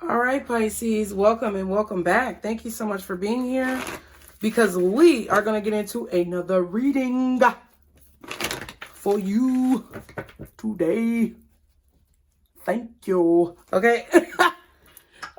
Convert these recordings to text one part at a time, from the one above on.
All right, Pisces, welcome and welcome back. Thank you so much for being here because we are going to get into another reading for you today. Thank you. Okay.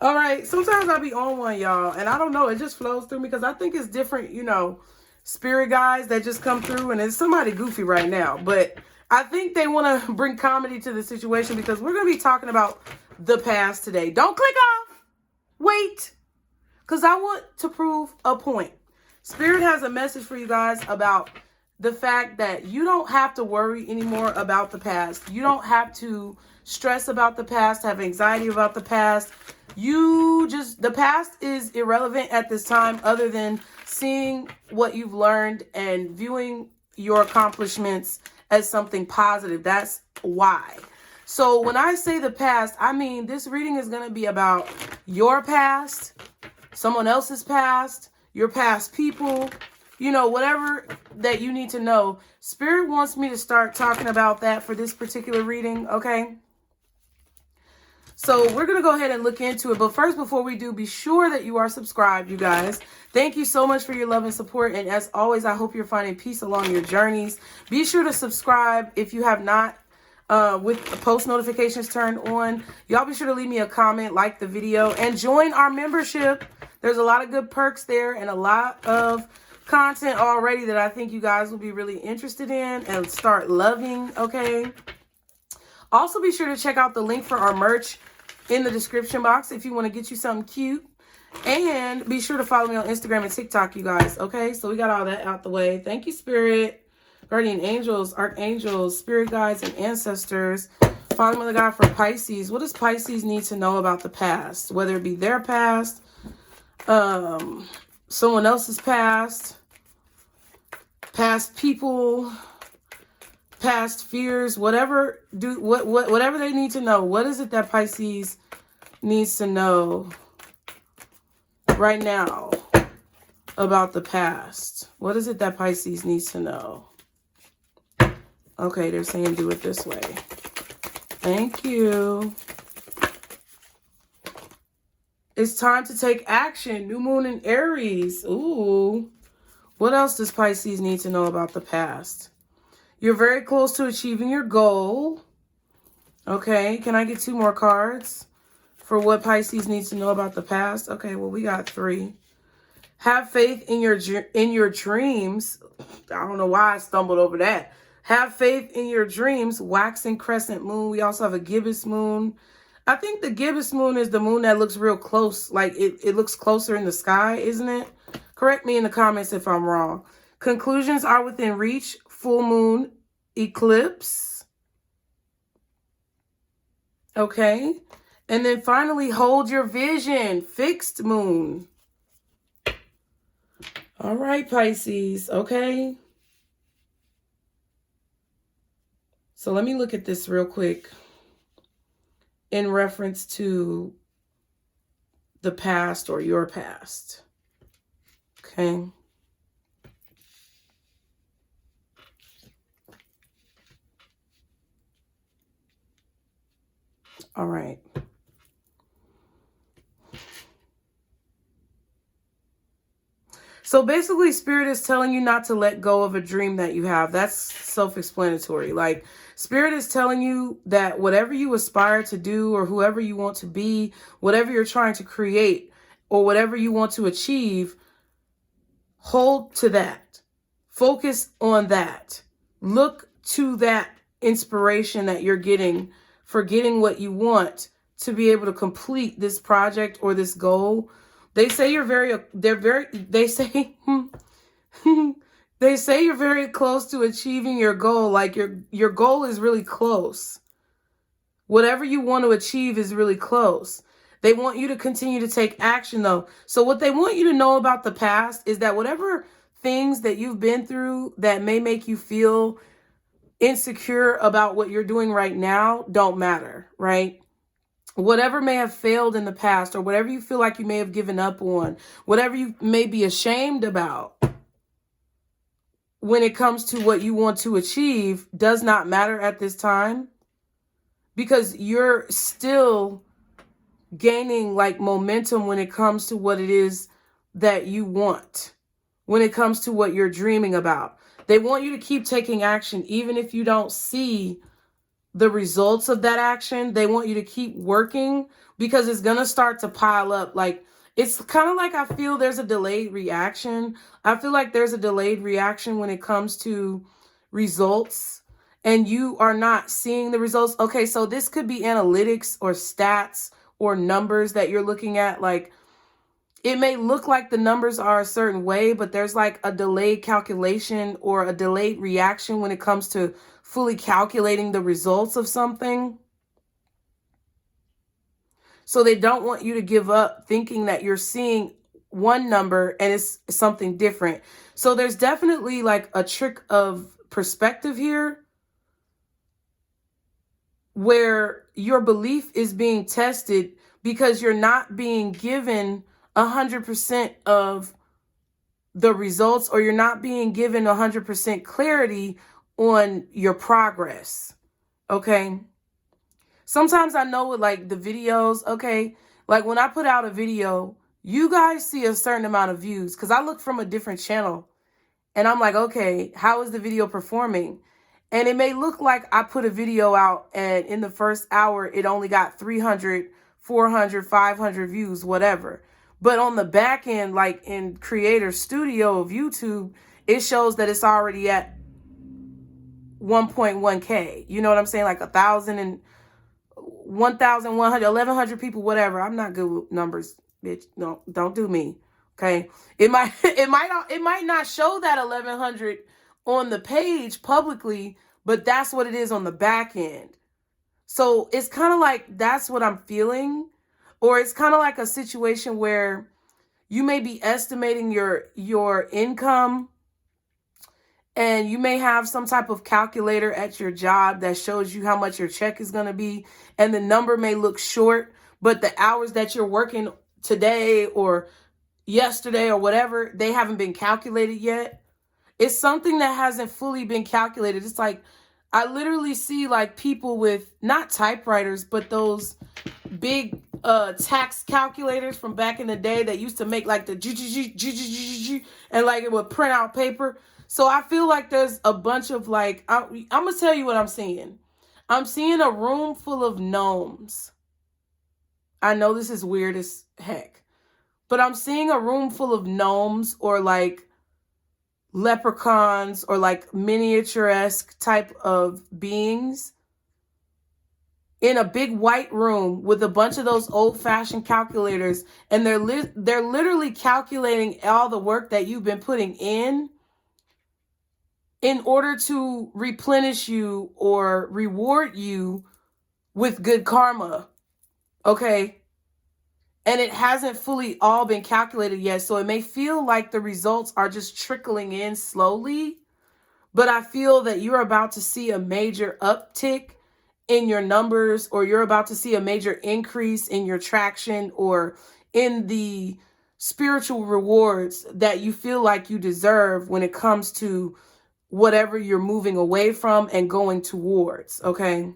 All right. Sometimes I'll be on one, y'all, and I don't know. It just flows through me because I think it's different, you know, spirit guys that just come through, and it's somebody goofy right now, but I think they want to bring comedy to the situation because we're going to be talking about the past today. Don't click off. Wait. Because I want to prove a point. Spirit has a message for you guys about the fact that you don't have to worry anymore about the past. You don't have to stress about the past, have anxiety about the past. The past is irrelevant at this time other than seeing what you've learned and viewing your accomplishments as something positive. That's why. So when I say the past, I mean this reading is going to be about your past, someone else's past, your past people, you know, whatever that you need to know. Spirit wants me to start talking about that for this particular reading, okay? So we're going to go ahead and look into it. But first, before we do, be sure that you are subscribed, you guys. Thank you so much for your love and support. And as always, I hope you're finding peace along your journeys. Be sure to subscribe if you have not. With the post notifications turned on. Y'all be sure to leave me a comment, like the video, and join our membership. There's a lot of good perks there and a lot of content already that I think you guys will be really interested in and start loving, okay? Also, be sure to check out the link for our merch in the description box if you want to get you something cute. And be sure to follow me on Instagram and TikTok, you guys, okay? So we got all that out the way. Thank you, Spirit. Guardian angels, archangels, spirit guides, and ancestors. Father, Mother, God for Pisces. What does Pisces need to know about the past? Whether it be their past, someone else's past, past people, past fears, whatever they need to know. What is it that Pisces needs to know right now about the past? What is it that Pisces needs to know? Okay, they're saying do it this way. Thank you. It's time to take action. New moon in Aries. Ooh. What else does Pisces need to know about the past? You're very close to achieving your goal. Okay, can I get 2 more cards for what Pisces needs to know about the past? Okay, well, we got 3. Have faith in your dreams. I don't know why I stumbled over that. Have faith in your dreams, waxing crescent moon. We also have a gibbous moon. I think the gibbous moon is the moon that looks real close. Like it looks closer in the sky, isn't it? Correct me in the comments if I'm wrong. Conclusions are within reach. Full moon eclipse. Okay. And then finally, hold your vision. Fixed moon. All right, Pisces. Okay. So let me look at this real quick in reference to the past or your past. Okay. All right. So basically, Spirit is telling you not to let go of a dream that you have. That's self-explanatory. Like, Spirit is telling you that whatever you aspire to do or whoever you want to be, whatever you're trying to create or whatever you want to achieve, hold to that. Focus on that. Look to that inspiration that you're getting for getting what you want to be able to complete this project or this goal. They say you're they say you're very close to achieving your goal. Like your goal is really close. Whatever you want to achieve is really close. They want you to continue to take action though. So what they want you to know about the past is that whatever things that you've been through that may make you feel insecure about what you're doing right now don't matter, right? Whatever may have failed in the past or whatever you feel like you may have given up on, whatever you may be ashamed about when it comes to what you want to achieve does not matter at this time because you're still gaining like momentum when it comes to what it is that you want, when it comes to what you're dreaming about. They want you to keep taking action, even if you don't see the results of that action. They want you to keep working because it's going to start to pile up. Like, it's kind of like, I feel there's a delayed reaction. I feel like there's a delayed reaction when it comes to results and you are not seeing the results. Okay, so this could be analytics or stats or numbers that you're looking at. Like, it may look like the numbers are a certain way, but there's like a delayed calculation or a delayed reaction when it comes to fully calculating the results of something. So they don't want you to give up thinking that you're seeing one number and it's something different. So there's definitely like a trick of perspective here where your belief is being tested because you're not being given 100% of the results, or you're not being given 100% clarity on your progress. Okay. Sometimes I know with like the videos, okay, like when I put out a video, you guys see a certain amount of views because I look from a different channel and I'm like, okay, how is the video performing? And it may look like I put a video out and in the first hour, it only got 300, 400, 500 views, whatever. But on the back end, like in Creator Studio of YouTube, it shows that it's already at 1.1K. You know what I'm saying? Like 1,000 and 1,100, 1,100 people, whatever. I'm not good with numbers, bitch. No, don't do me. Okay. It might not show that 1,100 on the page publicly, but that's what it is on the back end. So it's kind of like, that's what I'm feeling. Or it's kind of like a situation where you may be estimating your income and you may have some type of calculator at your job that shows you how much your check is going to be. And the number may look short, but the hours that you're working today or yesterday or whatever, they haven't been calculated yet. It's something that hasn't fully been calculated. It's like, I literally see like people with not typewriters, but those big tax calculators from back in the day that used to make like the and like it would print out paper. So I feel like there's a bunch of like, I'm gonna tell you what I'm seeing. I'm seeing a room full of gnomes. I know this is weird as heck, but I'm seeing a room full of gnomes or like leprechauns or like miniature-esque type of beings in a big white room with a bunch of those old-fashioned calculators, and they're literally calculating all the work that you've been putting in order to replenish you or reward you with good karma. Okay? And it hasn't fully all been calculated yet, so it may feel like the results are just trickling in slowly, but I feel that you're about to see a major uptick in your numbers, or you're about to see a major increase in your traction or in the spiritual rewards that you feel like you deserve when it comes to whatever you're moving away from and going towards, okay?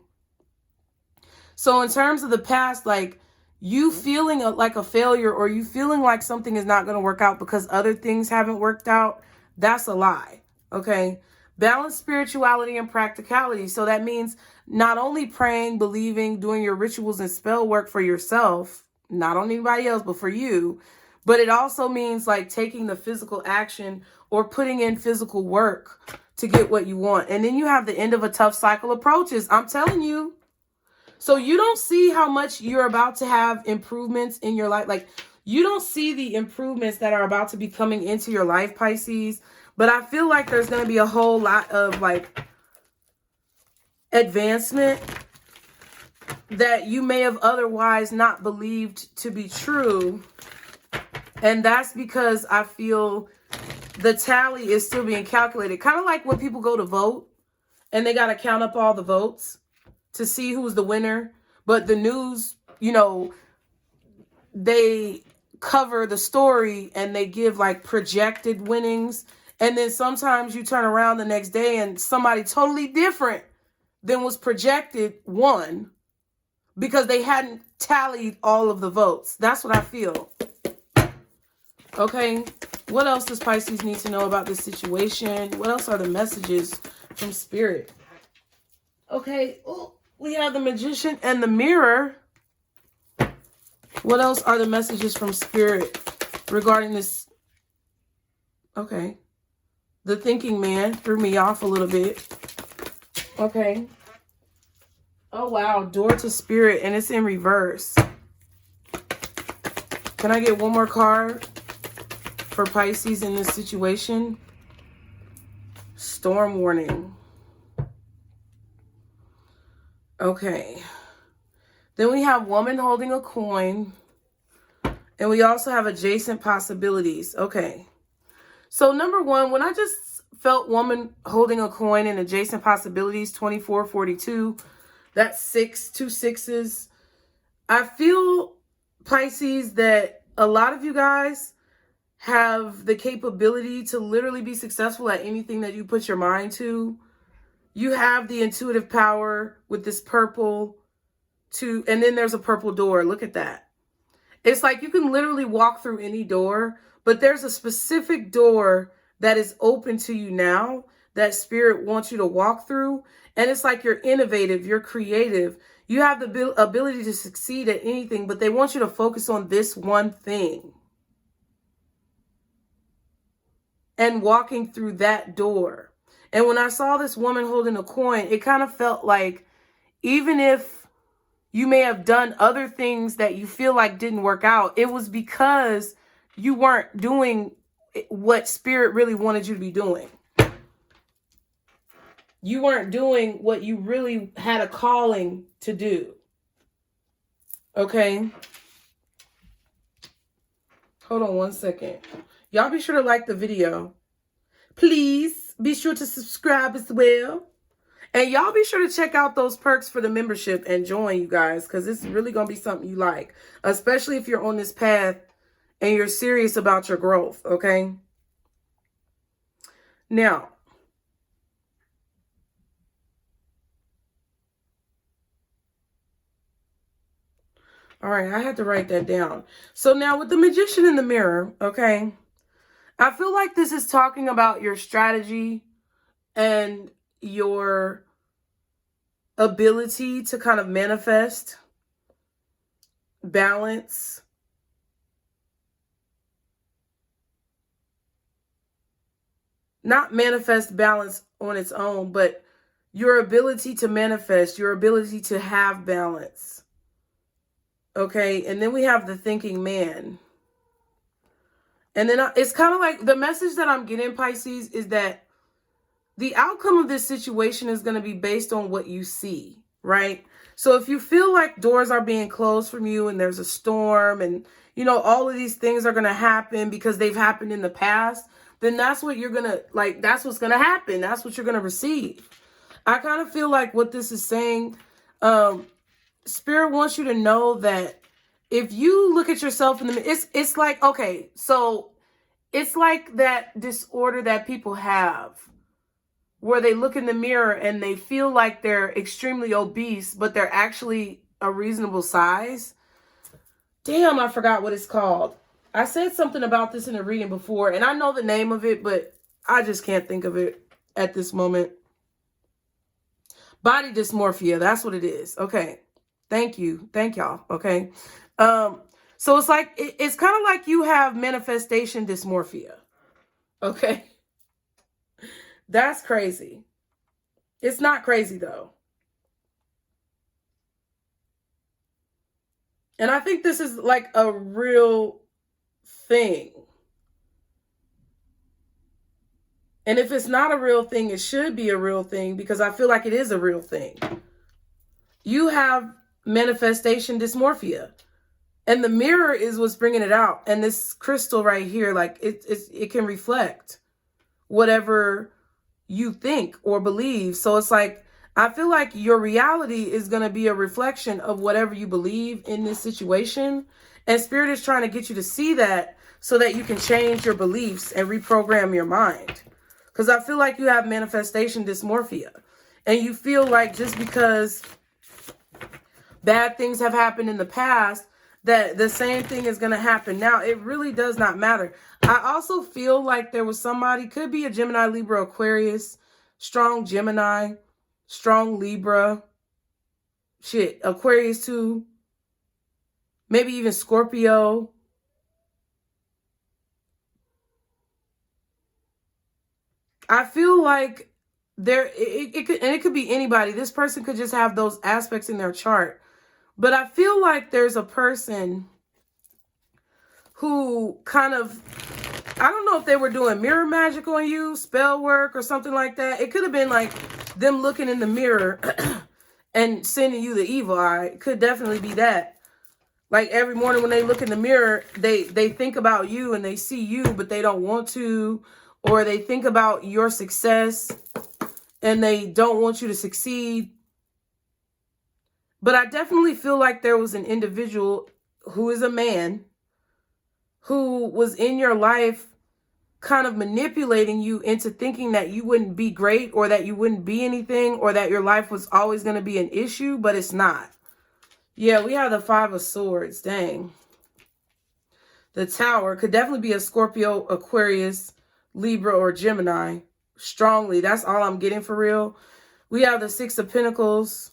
So in terms of the past, like you feeling like a failure or you feeling like something is not going to work out because other things haven't worked out, that's a lie, okay? Balance spirituality and practicality. So that means not only praying, believing, doing your rituals and spell work for yourself, not on anybody else, but for you. But it also means like taking the physical action or putting in physical work to get what you want. And then you have the end of a tough cycle approaches. I'm telling you. So you don't see how much you're about to have improvements in your life. Like you don't see the improvements that are about to be coming into your life, Pisces. But I feel like there's going to be a whole lot of like advancement that you may have otherwise not believed to be true. And that's because I feel the tally is still being calculated. Kind of like when people go to vote and they got to count up all the votes to see who's the winner. But the news, you know, they cover the story and they give like projected winnings. And then sometimes you turn around the next day and somebody totally different than was projected won. because they hadn't tallied all of the votes. That's what I feel. Okay, what else does Pisces need to know about this situation? What else are the messages from Spirit? Okay, oh, we have the Magician and the Mirror. What else are the messages from Spirit regarding this? Okay, the Thinking Man threw me off a little bit. Okay. Oh, wow, Door to Spirit, and it's in reverse. Can I get one more card for Pisces in this situation? Storm warning. Okay. Then we have woman holding a coin. And we also have adjacent possibilities. Okay. So number one, when I just felt woman holding a coin and adjacent possibilities, 2442, that's 6, 2 6s. I feel, Pisces, that a lot of you guys have the capability to literally be successful at anything that you put your mind to. You have the intuitive power with this purple and then there's a purple door. Look at that. It's like you can literally walk through any door, but there's a specific door that is open to you now that Spirit wants you to walk through. And it's like you're innovative, you're creative. You have the ability to succeed at anything, but they want you to focus on this one thing. And walking through that door. And when I saw this woman holding a coin, it kind of felt like even if you may have done other things that you feel like didn't work out, it was because you weren't doing what Spirit really wanted you to be doing. You weren't doing what you really had a calling to do. Okay? Hold on one second. Y'all be sure to like the video. Please be sure to subscribe as well. And y'all be sure to check out those perks for the membership and join, you guys, because it's really going to be something you like, especially if you're on this path and you're serious about your growth, okay? Now, all right, I had to write that down. So now with the Magician in the Mirror, okay, I feel like this is talking about your strategy and your ability to kind of manifest balance. Not manifest balance on its own, but your ability to manifest, your ability to have balance. Okay, and then we have the Thinking Man. And then it's kind of like the message that I'm getting, Pisces, is that the outcome of this situation is going to be based on what you see, right? So if you feel like doors are being closed from you and there's a storm and, you know, all of these things are going to happen because they've happened in the past, then that's what you're going to, like, that's what's going to happen. That's what you're going to receive. I kind of feel like what this is saying, Spirit wants you to know that if you look at yourself in the, it's like, okay, so it's like that disorder that people have, where they look in the mirror and they feel like they're extremely obese, but they're actually a reasonable size. Damn, I forgot what it's called. I said something about this in a reading before, and I know the name of it, but I just can't think of it at this moment. Body dysmorphia, that's what it is. Okay, thank you. Thank y'all, okay? So it's like, it's kind of like you have manifestation dysmorphia, okay? That's crazy. It's not crazy, though. And I think this is like a real thing. And if it's not a real thing, it should be a real thing, because I feel like it is a real thing. You have manifestation dysmorphia. And the mirror is what's bringing it out. And this crystal right here, like it can reflect whatever you think or believe. So it's like, I feel like your reality is going to be a reflection of whatever you believe in this situation. And Spirit is trying to get you to see that so that you can change your beliefs and reprogram your mind. Because I feel like you have manifestation dysmorphia. And you feel like just because bad things have happened in the past, that the same thing is going to happen now. It really does not matter. I also feel like there was somebody, could be a Gemini, Libra, Aquarius, strong Gemini, strong Libra, shit, Aquarius too, maybe even Scorpio. I feel like it could be anybody. This person could just have those aspects in their chart. But I feel like there's a person who kind of, I don't know if they were doing mirror magic on you, spell work or something like that. It could have been like them looking in the mirror and sending you the evil eye. It could definitely be that. Like every morning when they look in the mirror, they think about you and they see you, but they don't want to. Or they think about your success and they don't want you to succeed. But I definitely feel like there was an individual who is a man who was in your life kind of manipulating you into thinking that you wouldn't be great or that you wouldn't be anything or that your life was always going to be an issue, but it's not. Yeah, we have the Five of Swords. Dang. The Tower could definitely be a Scorpio, Aquarius, Libra, or Gemini. Strongly. That's all I'm getting for real. We have the Six of Pentacles,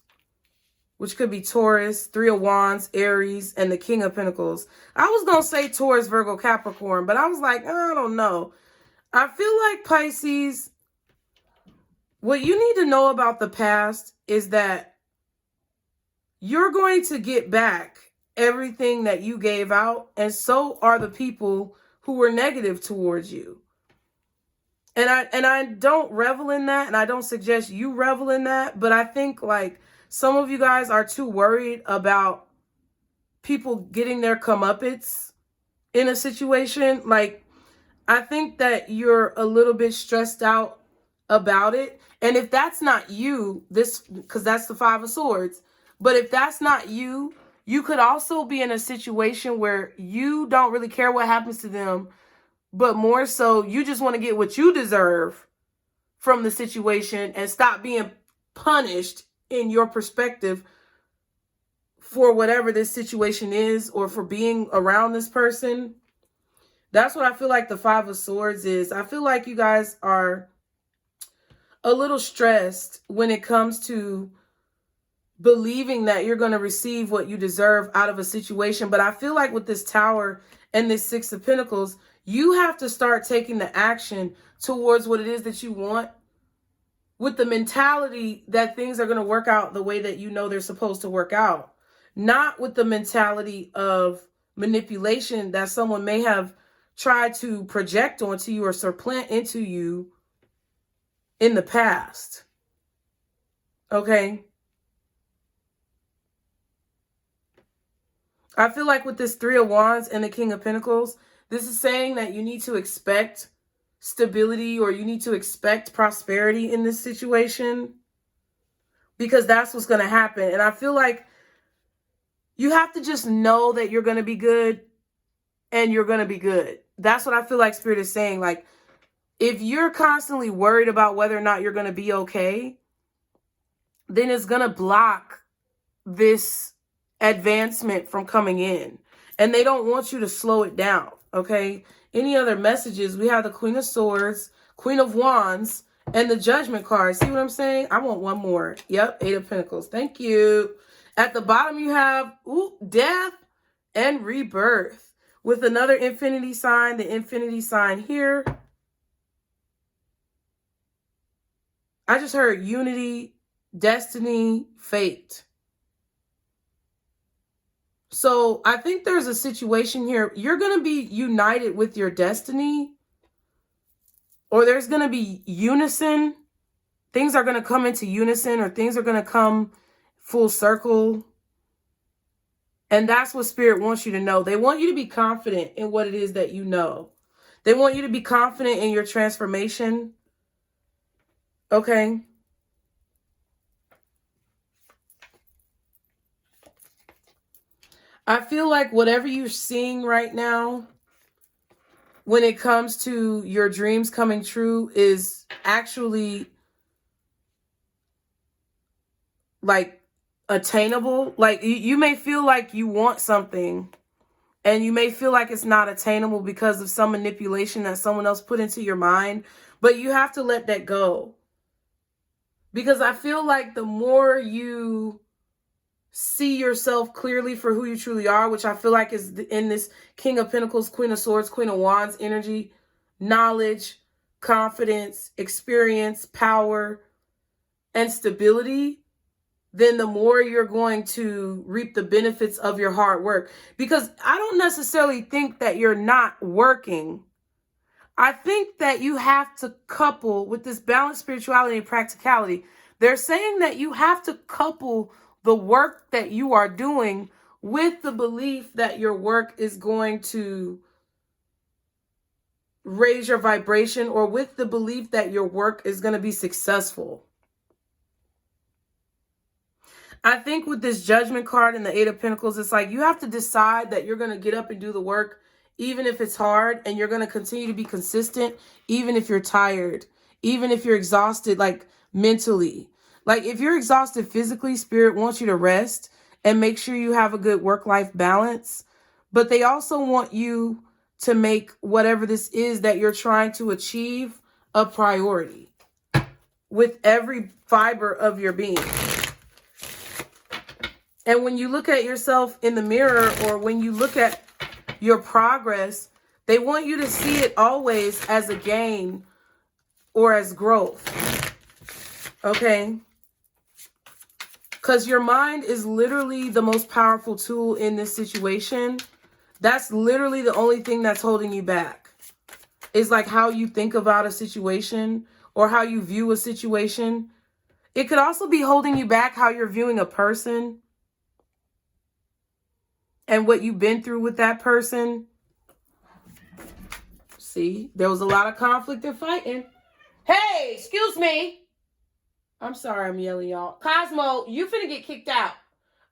which could be Taurus, Three of Wands, Aries, and the King of Pentacles. I was going to say Taurus, Virgo, Capricorn, but I was like, I don't know. I feel like Pisces, what you need to know about the past is that you're going to get back everything that you gave out, and so are the people who were negative towards you. And I don't revel in that, and I don't suggest you revel in that, but I think like some of you guys are too worried about people getting their comeuppance in a situation. Like, I think that you're a little bit stressed out about it. And if that's not you, because that's the Five of Swords, but if that's not you, you could also be in a situation where you don't really care what happens to them, but more so you just want to get what you deserve from the situation and stop being punished in your perspective for whatever this situation is or for being around this person. That's what I feel like the Five of Swords is. I feel like you guys are a little stressed when it comes to believing that you're going to receive what you deserve out of a situation. But I feel like with this Tower and this Six of Pentacles, you have to start taking the action towards what it is that you want with the mentality that things are going to work out the way that you know they're supposed to work out. Not with the mentality of manipulation that someone may have tried to project onto you or supplant into you in the past. Okay? I feel like with this Three of Wands and the King of Pentacles, this is saying that you need to expect stability or you need to expect prosperity in this situation because that's what's going to happen. And I feel like you have to just know that you're going to be good and you're going to be good. That's what I feel like Spirit is saying. Like, if you're constantly worried about whether or not you're going to be okay, then it's going to block this advancement from coming in. And they don't want you to slow it down, okay? Any other messages? We have the Queen of Swords, Queen of Wands, and the Judgment card. See what I'm saying? I want one more. Yep, Eight of Pentacles. Thank you. At the bottom, you have death and rebirth with another infinity sign, the infinity sign here. I just heard unity, destiny, fate. So I think there's a situation here. You're going to be united with your destiny, or there's going to be unison. Things are going to come into unison, or things are going to come full circle. And that's what Spirit wants you to know. They want you to be confident in what it is that you know. They want you to be confident in your transformation. Okay? I feel like whatever you're seeing right now, when it comes to your dreams coming true, is actually like attainable. Like you may feel like you want something and you may feel like it's not attainable because of some manipulation that someone else put into your mind, but you have to let that go. Because I feel like the more you see yourself clearly for who you truly are, which I feel like is in this King of Pentacles, Queen of Swords, Queen of Wands energy, knowledge, confidence, experience, power, and stability, then the more you're going to reap the benefits of your hard work. Because I don't necessarily think that you're not working. I think that you have to couple with this balanced spirituality and practicality. They're saying that you have to couple the work that you are doing with the belief that your work is going to raise your vibration, or with the belief that your work is going to be successful. I think with this Judgment card and the Eight of Pentacles, it's like you have to decide that you're going to get up and do the work, even if it's hard, and you're going to continue to be consistent, even if you're tired, even if you're exhausted, like mentally. Like if you're exhausted physically, Spirit wants you to rest and make sure you have a good work-life balance. But they also want you to make whatever this is that you're trying to achieve a priority with every fiber of your being. And when you look at yourself in the mirror, or when you look at your progress, they want you to see it always as a gain or as growth. Okay? Because your mind is literally the most powerful tool in this situation. That's literally the only thing that's holding you back. It's like how you think about a situation or how you view a situation. It could also be holding you back how you're viewing a person and what you've been through with that person. See, there was a lot of conflict and fighting. Hey, excuse me. I'm sorry I'm yelling, y'all. Cosmo, you finna get kicked out.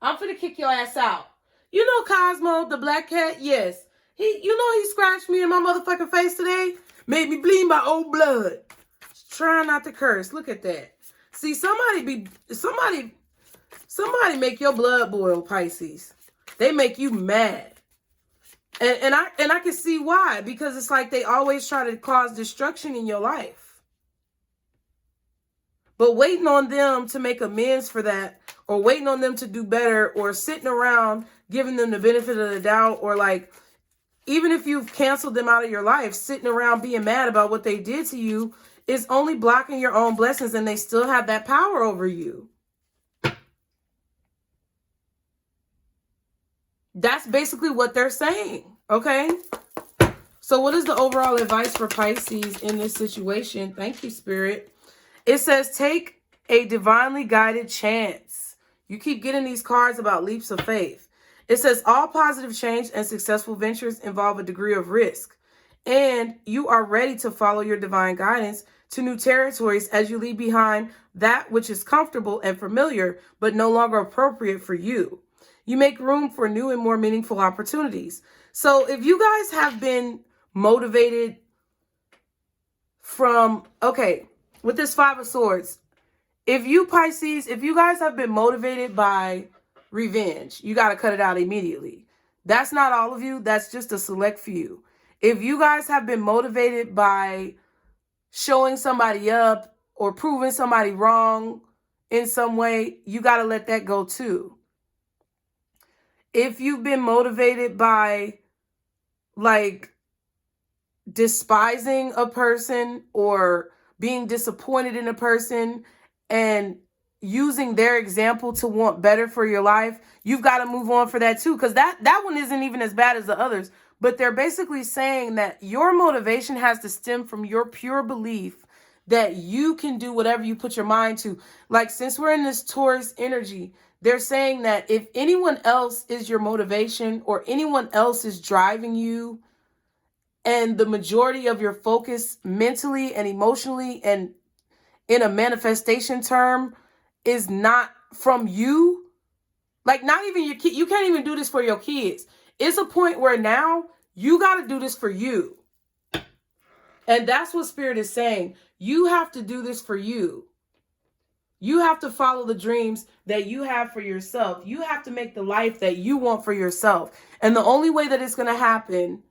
I'm finna kick your ass out. You know Cosmo, the black cat? Yes. He scratched me in my motherfucking face today. Made me bleed my old blood. Trying not to curse. Look at that. See, somebody make your blood boil, Pisces. They make you mad. And I can see why. Because it's like they always try to cause destruction in your life. But waiting on them to make amends for that, or waiting on them to do better, or sitting around giving them the benefit of the doubt, or like, even if you've canceled them out of your life, sitting around being mad about what they did to you is only blocking your own blessings, and they still have that power over you. That's basically what they're saying, okay? So what is the overall advice for Pisces in this situation? Thank you, Spirit. It says, take a divinely guided chance. You keep getting these cards about leaps of faith. It says, all positive change and successful ventures involve a degree of risk, and you are ready to follow your divine guidance to new territories as you leave behind that which is comfortable and familiar, but no longer appropriate for you. You make room for new and more meaningful opportunities. So if you guys have been motivated from, okay, with this Five of Swords, if you Pisces, if you guys have been motivated by revenge, you got to cut it out immediately. That's not all of you. That's just a select few. If you guys have been motivated by showing somebody up or proving somebody wrong in some way, you got to let that go too. If you've been motivated by like despising a person or being disappointed in a person and using their example to want better for your life, you've got to move on for that too. Because that one isn't even as bad as the others. But they're basically saying that your motivation has to stem from your pure belief that you can do whatever you put your mind to. Like, since we're in this Taurus energy, they're saying that if anyone else is your motivation or anyone else is driving you, and the majority of your focus mentally and emotionally and in a manifestation term is not from you, like not even your kid, you can't even do this for your kids. It's a point where now you got to do this for you. And that's what Spirit is saying. You have to do this for you. You have to follow the dreams that you have for yourself. You have to make the life that you want for yourself. And the only way that it's going to happen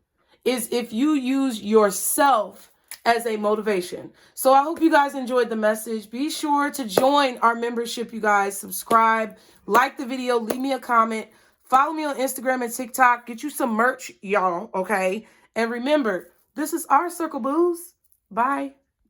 is if you use yourself as a motivation. So I hope you guys enjoyed the message. Be sure to join our membership, you guys. Subscribe, like the video, leave me a comment. Follow me on Instagram and TikTok. Get you some merch, y'all, okay? And remember, this is our circle, booze. Bye.